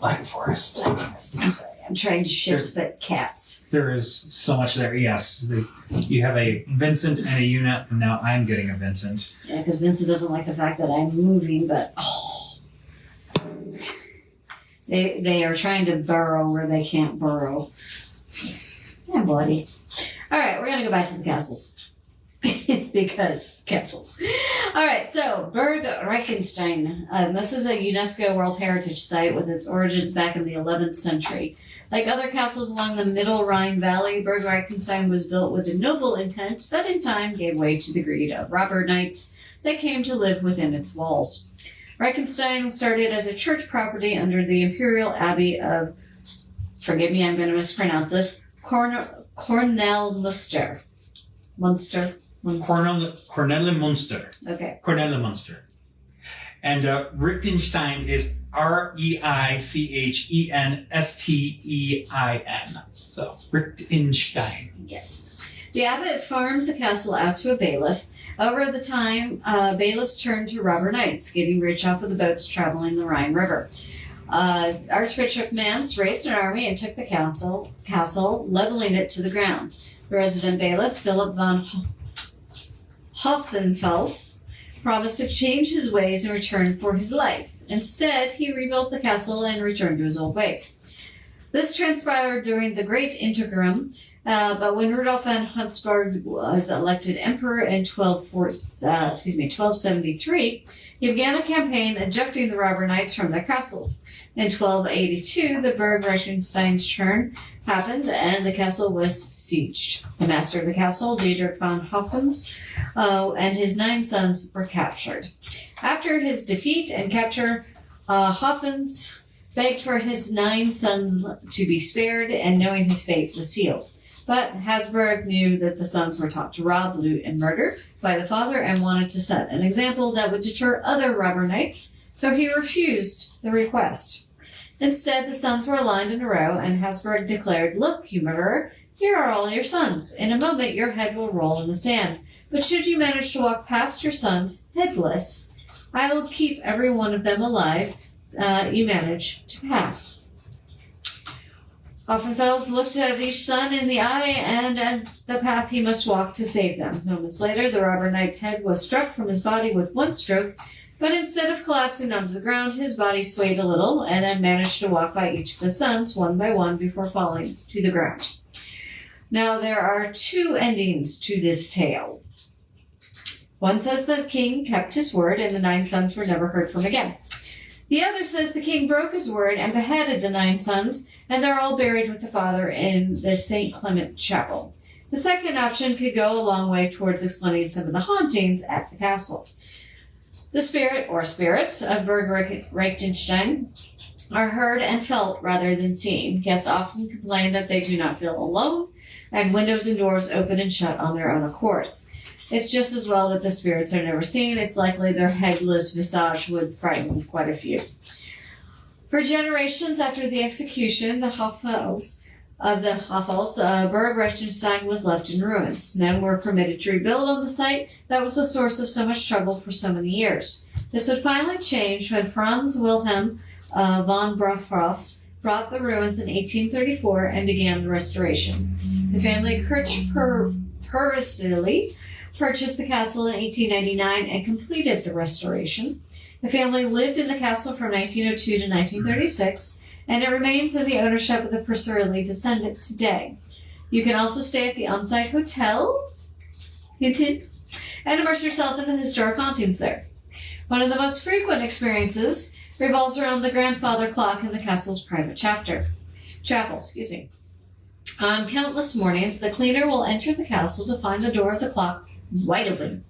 Black Forest. I'm sorry, I'm trying to shift, but cats. There is so much there. Yes, you have a Vincent and a Una, and now I'm getting a Vincent. Yeah, because Vincent doesn't like the fact that I'm moving, but they are trying to burrow where they can't burrow. Yeah, buddy. All right, we're gonna go back to the castles. Because castles. All right, so Burg Reichenstein. This is a UNESCO World Heritage Site with its origins back in the 11th century. Like other castles along the Middle Rhine Valley, Burg Reichenstein was built with a noble intent, but in time gave way to the greed of robber knights that came to live within its walls. Reichenstein started as a church property under the Imperial Abbey of, forgive me, I'm going to mispronounce this, Cornelmunster. Cornelimünster. Okay. Cornelimünster. And Reichenstein is Reichenstein. So, Reichenstein. Yes. The abbot farmed the castle out to a bailiff. Over the time, bailiffs turned to robber knights, getting rich off of the boats traveling the Rhine River. Archbishop Mance raised an army and took the castle, leveling it to the ground. The resident bailiff, Philip von Rheinfels, promised to change his ways in return for his life. Instead, he rebuilt the castle and returned to his old ways. This transpired during the Great Interim, but when Rudolf von Habsburg was elected emperor in 1273, he began a campaign ejecting the robber knights from their castles. In 1282, the Burg Reichenstein's turn happened, and the castle was sieged. The master of the castle, Dietrich von Hoffens, and his 9 sons were captured. After his defeat and capture, Hoffens begged for his 9 sons to be spared, and knowing his fate was sealed. But Habsburg knew that the sons were taught to rob, loot, and murder by the father and wanted to set an example that would deter other robber knights, so he refused the request. Instead, the sons were aligned in a row, and Habsburg declared, "Look, you murderer, here are all your sons. In a moment, your head will roll in the sand. But should you manage to walk past your sons headless, I will keep every one of them alive you manage to pass." Hoffenfels looked at each son in the eye and at the path he must walk to save them. Moments later, the robber knight's head was struck from his body with one stroke, but instead of collapsing onto the ground, his body swayed a little and then managed to walk by each of his sons one by one before falling to the ground. Now, there are 2 endings to this tale. One says the king kept his word and the 9 sons were never heard from again. The other says the king broke his word and beheaded the 9 sons, and they're all buried with the father in the St. Clement Chapel. The second option could go a long way towards explaining some of the hauntings at the castle. The spirit, or spirits, of Burg Reichenstein are heard and felt rather than seen. Guests often complain that they do not feel alone, and windows and doors open and shut on their own accord. It's just as well that the spirits are never seen. It's likely their headless visage would frighten quite a few. For generations after the execution, the Hofels, Burg Reichenstein was left in ruins. None were permitted to rebuild on the site that was the source of so much trouble for so many years. This would finally change when Franz Wilhelm von Brafros brought the ruins in 1834 and began the restoration. The family Pericilli purchased the castle in 1899 and completed the restoration. The family lived in the castle from 1902 to 1936, and it remains in the ownership of the Pericilli descendant today. You can also stay at the on-site hotel, hint hint, and immerse yourself in the historic hauntings there. One of the most frequent experiences revolves around the grandfather clock in the castle's private chapel. On countless mornings, the cleaner will enter the castle to find the door of the clock wide open.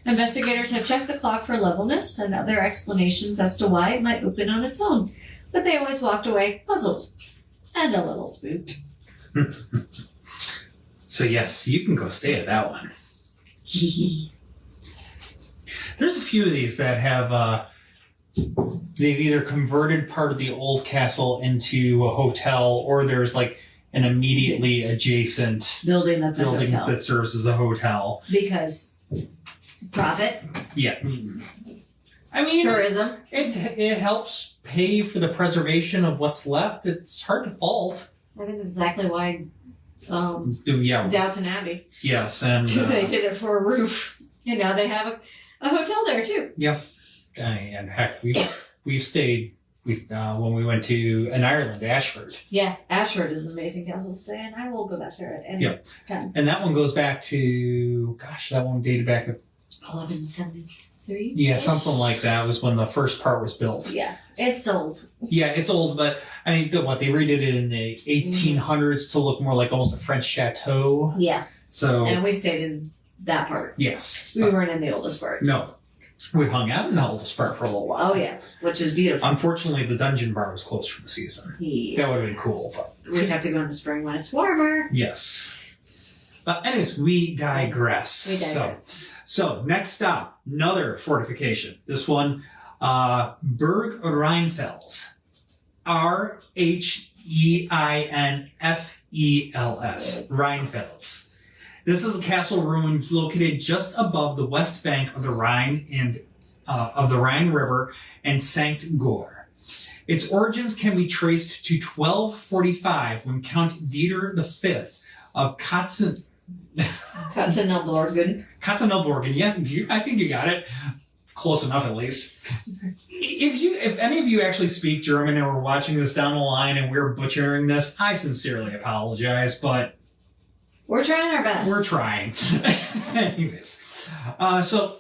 Investigators have checked the clock for levelness and other explanations as to why it might open on its own, but they always walked away puzzled and a little spooked. So yes, you can go stay at that one. There's a few of these that have, they've either converted part of the old castle into a hotel, or there's like an immediately adjacent Building that's a building hotel. that serves as a hotel. Because profit, Yeah. I mean, tourism. it helps pay for the preservation of what's left. It's hard to fault. I think exactly why Yeah. Downton Abbey. Yes, and They did it for a roof. And now they have a hotel there too. and heck, we've stayed when we went to in Ireland, Ashford. Yeah, Ashford is an amazing castle to stay, and I will go back there at any time. And that one goes back to that one dated back to 1173? yeah, something like that was when the first part was built. Yeah, it's old. Yeah, it's old, but I mean, they redid it in the 1800s to look more like almost a French chateau. Yeah, So and we stayed in that part. yes, We weren't in the oldest part. no, we hung out in the oldest part for a little while. Oh yeah, which is beautiful. Unfortunately, the dungeon bar was closed for the season. Yeah. That would have been cool, but We'd have to go in the spring when it's warmer. yes. But anyways, we digress. We digress. So next stop, another fortification. This one, Burg Rheinfels. Rheinfels. Rheinfels. This is a castle ruin located just above the west bank of the Rhine and of the Rhine River and Sankt Goar. Its origins can be traced to 1245 when Count Dieter V of Katzenelborgen. Katzenelborgen. Yeah, I think you got it. Close enough, at least. If any of you actually speak German and were watching this down the line and we're butchering this, I sincerely apologize, but We're trying our best. we're trying. Anyways, so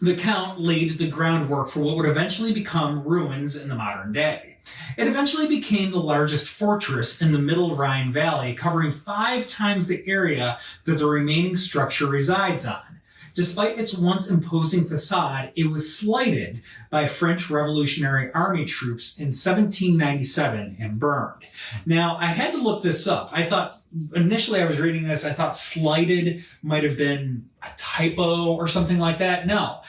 the Count laid the groundwork for what would eventually become ruins in the modern day. It eventually became the largest fortress in the Middle Rhine Valley, covering 5 times the area that the remaining structure resides on. Despite its once imposing facade, it was slighted by French Revolutionary Army troops in 1797 and burned. Now, I had to look this up. I thought, initially I was reading this, I thought slighted might have been a typo or something like that. No.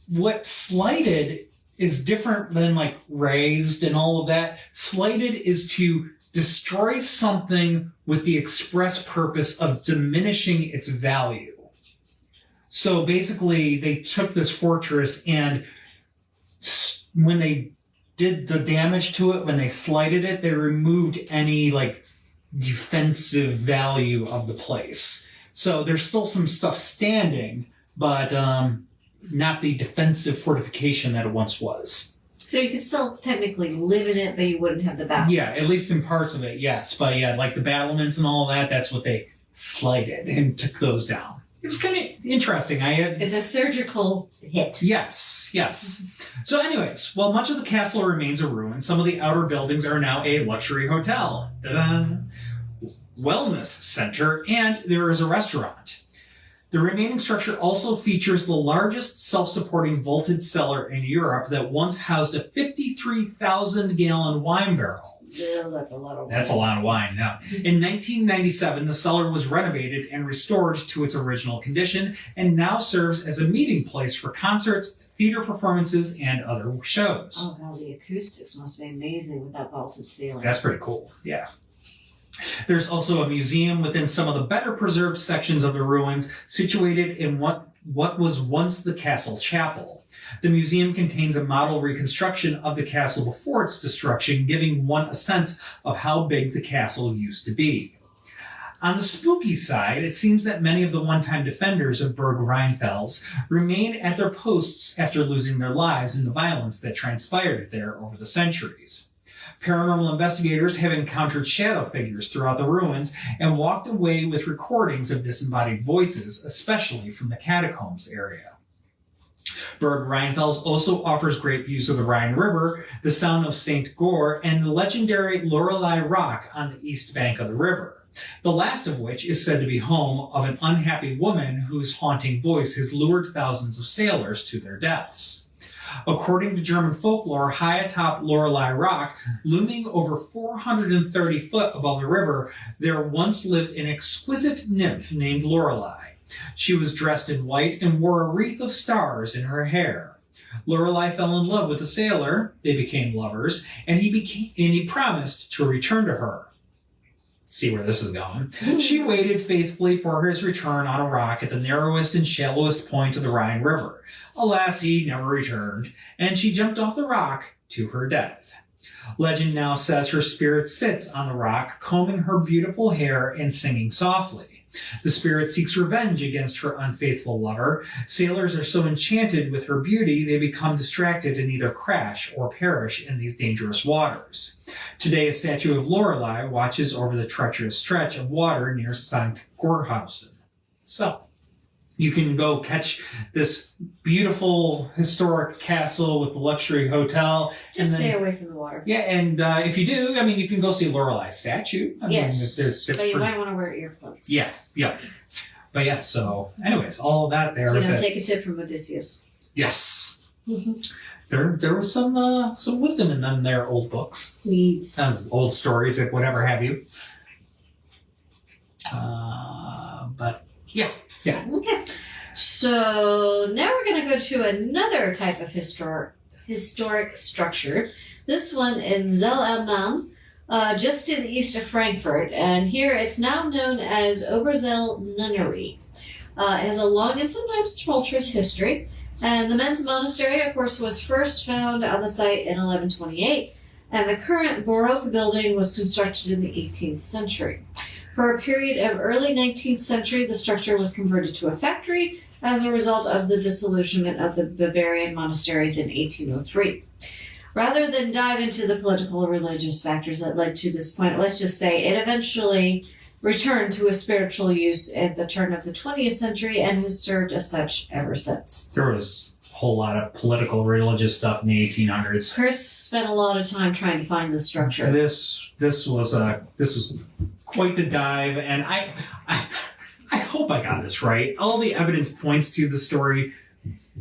What slighted is different than like raised and all of that. Slighted is to destroy something with the express purpose of diminishing its value. So basically, they took this fortress and when they did the damage to it, when they slighted it, they removed any like defensive value of the place. So there's still some stuff standing, but not the defensive fortification that it once was. So you could still technically live in it, but you wouldn't have the battlements. Yeah, at least in parts of it, yes. But yeah, like the battlements and all of that, that's what they slighted and took those down. it was kind of interesting. It's a surgical hit. Yes. So anyways, while much of the castle remains a ruin, some of the outer buildings are now a luxury hotel, wellness center, and there is a restaurant. The remaining structure also features the largest self-supporting vaulted cellar in Europe that once housed a 53,000-gallon wine barrel. Yeah, that's a lot of wine. That's a lot of wine, yeah. In 1997, the cellar was renovated and restored to its original condition and now serves as a meeting place for concerts, theater performances, and other shows. Oh, God, the acoustics must be amazing with that vaulted ceiling. That's pretty cool, yeah. There's also a museum within some of the better preserved sections of the ruins situated in what was once the castle chapel. The museum contains a model reconstruction of the castle before its destruction, giving one a sense of how big the castle used to be. On the spooky side, it seems that many of the one-time defenders of Burg Rheinfels remain at their posts after losing their lives in the violence that transpired there over the centuries. Paranormal investigators have encountered shadow figures throughout the ruins and walked away with recordings of disembodied voices, especially from the catacombs area. Burg Rheinfels also offers great views of the Rhine River, the sound of St. Gore, and the legendary Lorelei Rock on the east bank of the river, the last of which is said to be home of an unhappy woman whose haunting voice has lured thousands of sailors to their deaths. According to German folklore, high atop Lorelei Rock, looming over 430 foot above the river, there once lived an exquisite nymph named Lorelei. She was dressed in white and wore a wreath of stars in her hair. Lorelei fell in love with a sailor, they became lovers, and he promised to return to her. See where this is going. She waited faithfully for his return on a rock at the narrowest and shallowest point of the Rhine River. Alas, he never returned, and she jumped off the rock to her death. Legend now says her spirit sits on the rock, combing her beautiful hair and singing softly. The spirit seeks revenge against her unfaithful lover. Sailors are so enchanted with her beauty, they become distracted and either crash or perish in these dangerous waters. Today, a statue of Lorelei watches over the treacherous stretch of water near St. Gorhausen. So, you can go catch this beautiful historic castle with the luxury hotel. Just stay away from the water. Yeah, and if you do, I mean, you can go see Lorelei's statue. Yes, but you might want to wear earplugs. Yeah. But yeah, so anyways, all of that there. Take a tip from Odysseus. Yes. There was some wisdom in them there old books. Please. Old stories, like whatever have you. But yeah. Okay. So now we're going to go to another type of historic structure. This one in Zell-am-Main, just to the east of Frankfurt. And here it's now known as Oberzell Nunnery. It has a long and sometimes tumultuous history. And the men's monastery, of course, was first found on the site in 1128. And the current Baroque building was constructed in the 18th century. For a period of early 19th century, the structure was converted to a factory as a result of the disillusionment of the Bavarian monasteries in 1803. Rather than dive into the political or religious factors that led to this point, let's just say it eventually returned to a spiritual use at the turn of the 20th century and has served as such ever since. There was a whole lot of political, religious stuff in the 1800s. Chris spent a lot of time trying to find the structure. This was quite the dive, and I hope I got this right. All the evidence points to the story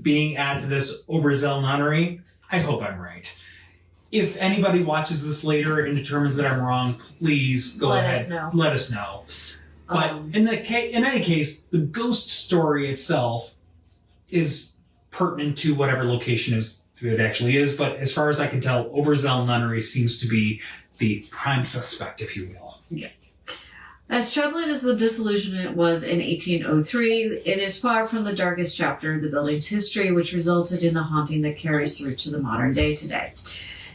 being at this Oberzell Nunnery. I hope I'm right. If anybody watches this later and determines that I'm wrong, please go ahead. Let us know. But in any case, the ghost story itself is pertinent to whatever location it actually is. But as far as I can tell, Oberzell Nunnery seems to be the prime suspect, if you will. Yeah. As troubling as the disillusionment was in 1803, it is far from the darkest chapter of the building's history, which resulted in the haunting that carries through to the modern day today.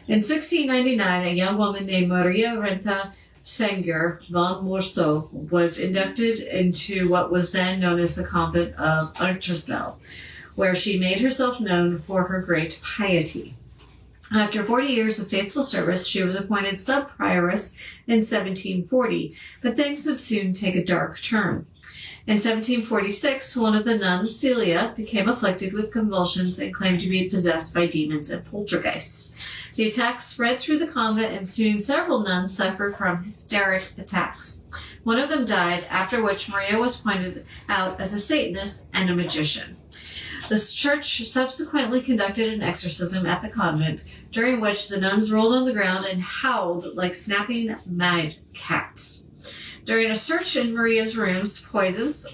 In 1699, a young woman named Maria Renta Sanger von Morceau was inducted into what was then known as the convent of Untersell, where she made herself known for her great piety. After 40 years of faithful service, she was appointed sub-prioress in 1740, but things would soon take a dark turn. In 1746, one of the nuns, Celia, became afflicted with convulsions and claimed to be possessed by demons and poltergeists. The attacks spread through the convent, and soon several nuns suffered from hysteric attacks. One of them died, after which Maria was pointed out as a Satanist and a magician. The church subsequently conducted an exorcism at the convent, during which the nuns rolled on the ground and howled like snapping mad cats. During a search in Maria's rooms, poisons,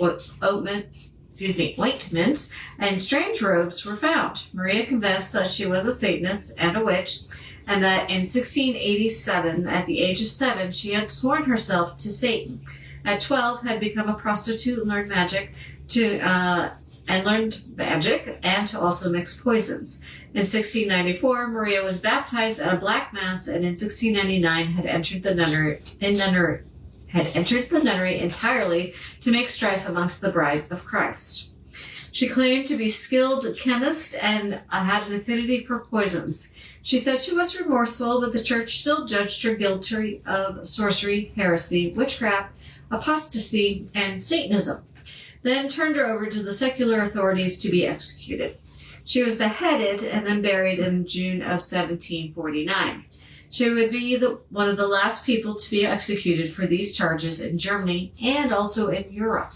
ointments, and strange robes were found. Maria confessed that she was a Satanist and a witch, and that in 1687, at the age of 7, she had sworn herself to Satan. At 12, had become a prostitute and learned magic and to also mix poisons. In 1694, Maria was baptized at a black mass, and in 1699 had entered the nunnery entirely to make strife amongst the brides of Christ. She claimed to be skilled chemist and had an affinity for poisons. She said she was remorseful, but the church still judged her guilty of sorcery, heresy, witchcraft, apostasy, and Satanism, then turned her over to the secular authorities to be executed. She was beheaded and then buried in June of 1749. She would be one of the last people to be executed for these charges in Germany and also in Europe.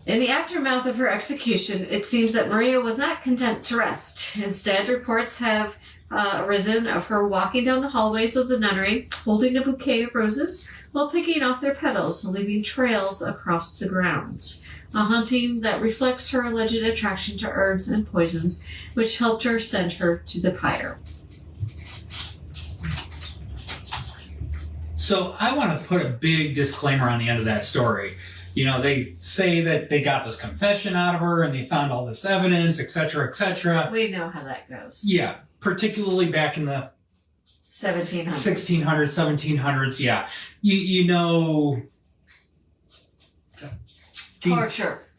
In the aftermath of her execution, it seems that Maria was not content to rest. Instead, reports have arisen of her walking down the hallways of the nunnery, holding a bouquet of roses while picking off their petals, leaving trails across the grounds. A haunting that reflects her alleged attraction to herbs and poisons, which helped her send her to the pyre. So I want to put a big disclaimer on the end of that story. You know, they say that they got this confession out of her and they found all this evidence, etc., etc. We know how that goes. Yeah, particularly back in the 1700s. 1600s, 1700s, yeah. You know...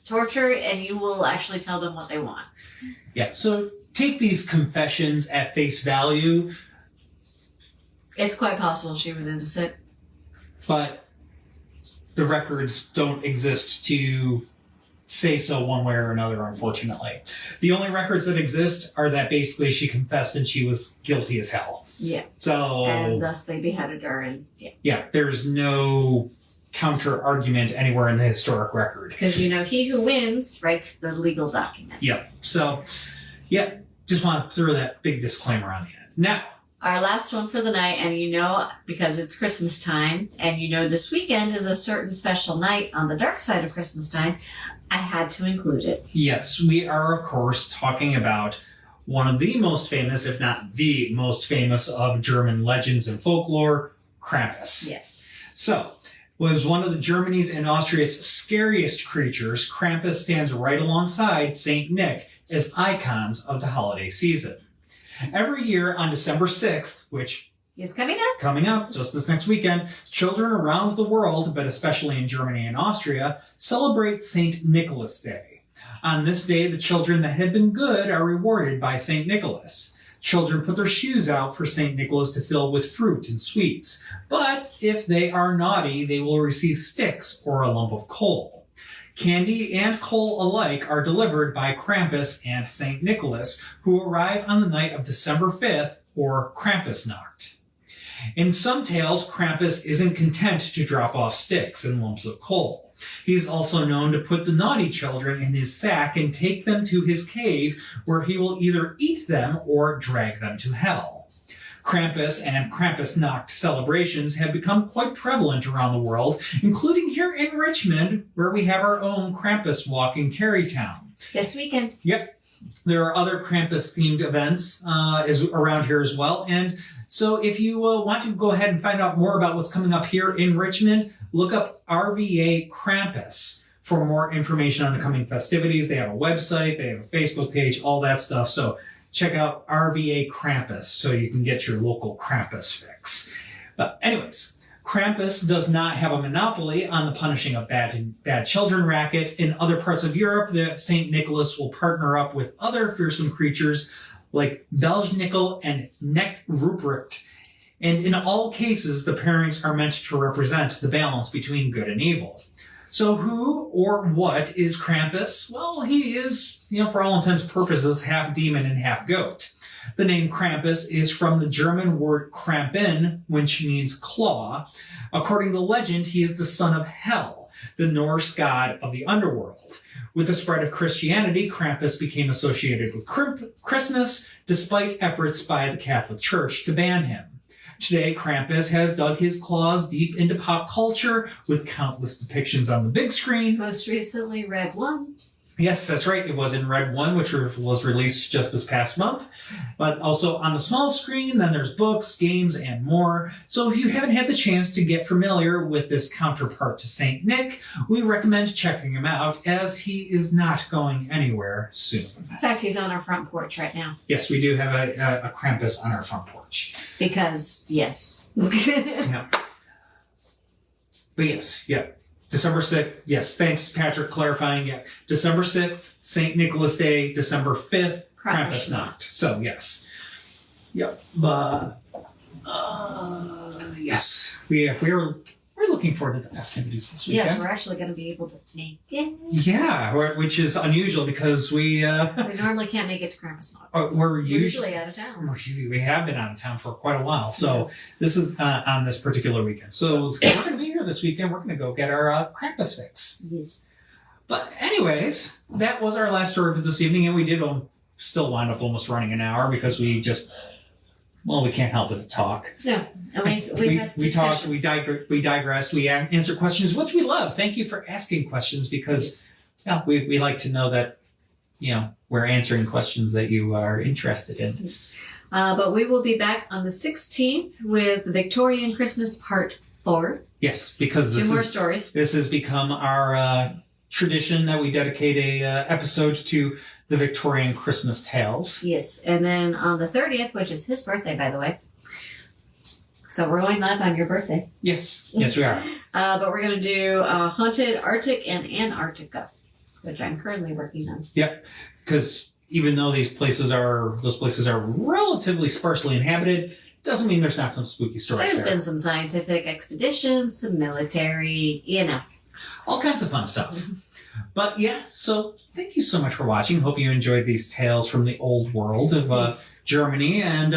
Torture, and you will actually tell them what they want. Yeah, so take these confessions at face value. It's quite possible she was innocent. But the records don't exist to say so one way or another, unfortunately. The only records that exist are that basically she confessed and she was guilty as hell. Yeah. So... And thus they beheaded her, and yeah. Yeah, there's no counter-argument anywhere in the historic record. Because, you know, he who wins writes the legal document. Yep. So, yeah, just want to throw that big disclaimer on the end. Now, our last one for the night, and you know, because it's Christmas time, and you know this weekend is a certain special night on the dark side of Christmas time, I had to include it. Yes, we are, of course, talking about one of the most famous, if not the most famous, of German legends and folklore, Krampus. Yes. So, was one of the Germany's and Austria's scariest creatures, Krampus stands right alongside Saint Nick as icons of the holiday season. Every year on December 6th, which is coming up just this next weekend, children around the world, but especially in Germany and Austria, celebrate St. Nicholas Day. On this day, the children that had been good are rewarded by St. Nicholas. Children put their shoes out for St. Nicholas to fill with fruit and sweets, but if they are naughty, they will receive sticks or a lump of coal. Candy and coal alike are delivered by Krampus and St. Nicholas, who arrive on the night of December 5th, or Krampusnacht. In some tales, Krampus isn't content to drop off sticks and lumps of coal. He's also known to put the naughty children in his sack and take them to his cave, where he will either eat them or drag them to hell. Krampus and Krampusnacht celebrations have become quite prevalent around the world, including here in Richmond, where we have our own Krampus walk in Carytown. this weekend. Yep. There are other Krampus-themed events around here as well. And so if you want to go ahead and find out more about what's coming up here in Richmond, look up RVA Krampus for more information on the coming festivities. They have a website, they have a Facebook page, all that stuff. So check out RVA Krampus so you can get your local Krampus fix. But anyways, Krampus does not have a monopoly on the punishing of bad children racket. In other parts of Europe, the St. Nicholas will partner up with other fearsome creatures like Belschnickel and Neck Ruprecht. And in all cases, the pairings are meant to represent the balance between good and evil. So who or what is Krampus? Well, he is, for all intents and purposes, half demon and half goat. The name Krampus is from the German word Krampen, which means claw. According to legend, he is the son of Hel, the Norse god of the underworld. With the spread of Christianity, Krampus became associated with Christmas, despite efforts by the Catholic Church to ban him. Today, Krampus has dug his claws deep into pop culture with countless depictions on the big screen. Most recently, Red 1. Yes, that's right. It was in Red 1, which was released just this past month. But also on the small screen, then there's books, games, and more. So if you haven't had the chance to get familiar with this counterpart to Saint Nick, we recommend checking him out, as he is not going anywhere soon. In fact, he's on our front porch right now. Yes, we do have a Krampus on our front porch. Because, yes. Yeah. But yes, yeah. December 6th, yes, thanks, Patrick, clarifying. Yeah, December 6th, St. Nicholas Day. December 5th, Krampusnacht. So, yes. Yep. Yes, we're looking forward to the festivities this weekend. Yes, we're actually going to be able to make it. Yeah, which is unusual because we normally can't make it to Krampusnacht. We're usually out of town. We have been out of town for quite a while, so this is on this particular weekend. So we're going to be here this weekend. We're going to go get our Krampus fix. Yes. But anyways, that was our last story for this evening, and we did still wind up almost running an hour because we just... Well, we can't help but to talk. No, I mean, we had talked, we digressed, we answered questions, which we love. Thank you for asking questions because we like to know that, we're answering questions that you are interested in. But we will be back on the 16th with the Victorian Christmas Part 4. Yes, because Two more stories. This has become our tradition that we dedicate a episode to the Victorian Christmas tales. Yes, and then on the 30th, which is his birthday, by the way. So we're going live on your birthday. Yes, we are. But we're going to do Haunted Arctic and Antarctica, which I'm currently working on. Yep, because even though those places are relatively sparsely inhabited, doesn't mean there's not some spooky stories There's there. been some scientific expeditions, some military, all kinds of fun stuff. But yeah, so thank you so much for watching. Hope you enjoyed these tales from the old world of Germany. And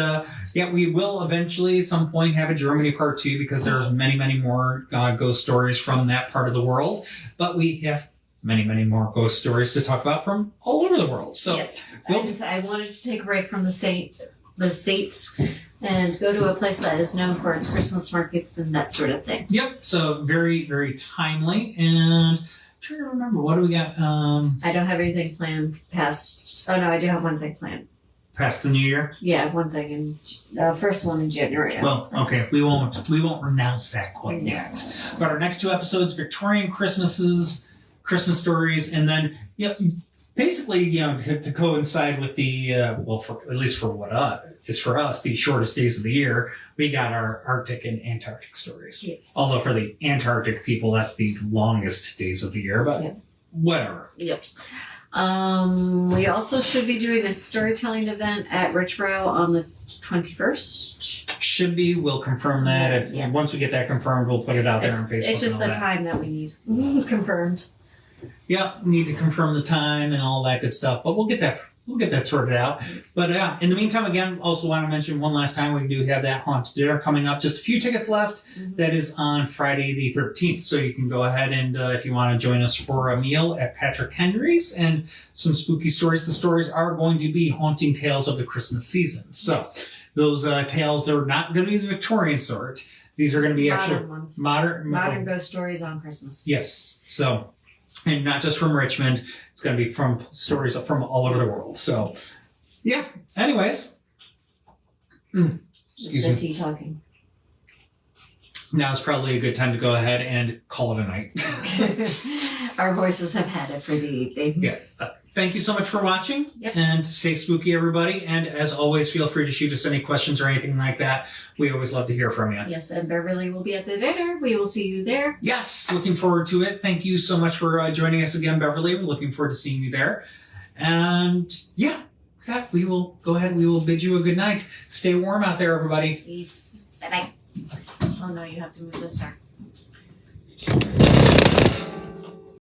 we will eventually at some point have a Germany part 2 because there's many, many more ghost stories from that part of the world. But we have many, many more ghost stories to talk about from all over the world. So yes. I wanted to take a break from the States and go to a place that is known for its Christmas markets and that sort of thing. Yep. So very, very timely. And I'm trying to remember, what do we got? I don't have anything planned past... Oh, no, I do have one thing planned. Past the new year? Yeah, one thing in... first one in January. Well, okay, we won't renounce that quite yet. But our next 2 episodes, Victorian Christmas stories, and then, basically, to coincide with the, at least for what is for us, the shortest days of the year, we got our Arctic and Antarctic stories. Yes. Although for the Antarctic people, that's the longest days of the year, but whatever. Yep. We also should be doing a storytelling event at Richborough on the 21st. Should be. We'll confirm that. Once we get that confirmed, we'll put it out there on Facebook. It's just the time that we need confirmed. Yeah, we need to confirm the time and all that good stuff, but we'll get that sorted out. But in the meantime, again, also want to mention one last time, we do have that haunted dinner coming up. Just a few tickets left. Mm-hmm. That is on Friday the 13th. So you can go ahead and if you want to join us for a meal at Patrick Henry's and some spooky stories. The stories are going to be haunting tales of the Christmas season. So those tales, they're not going to be the Victorian sort. These are going to be modern ghost stories on Christmas. Yes. So... And not just from Richmond. It's going to be from stories from all over the world. So, yeah. Anyways. Excuse me. Tea talking. Now is probably a good time to go ahead and call it a night. Our voices have had it for the evening. Yeah. Thank you so much for watching. Yep. And stay spooky, everybody. And as always, feel free to shoot us any questions or anything like that. We always love to hear from you. Yes, and Beverly will be at the dinner. We will see you there. Yes, looking forward to it. Thank you so much for joining us again, Beverly. We're looking forward to seeing you there. And with that, we will go ahead. We will bid you a good night. Stay warm out there, everybody. Peace. Bye bye. Oh no, you have to move this, sir.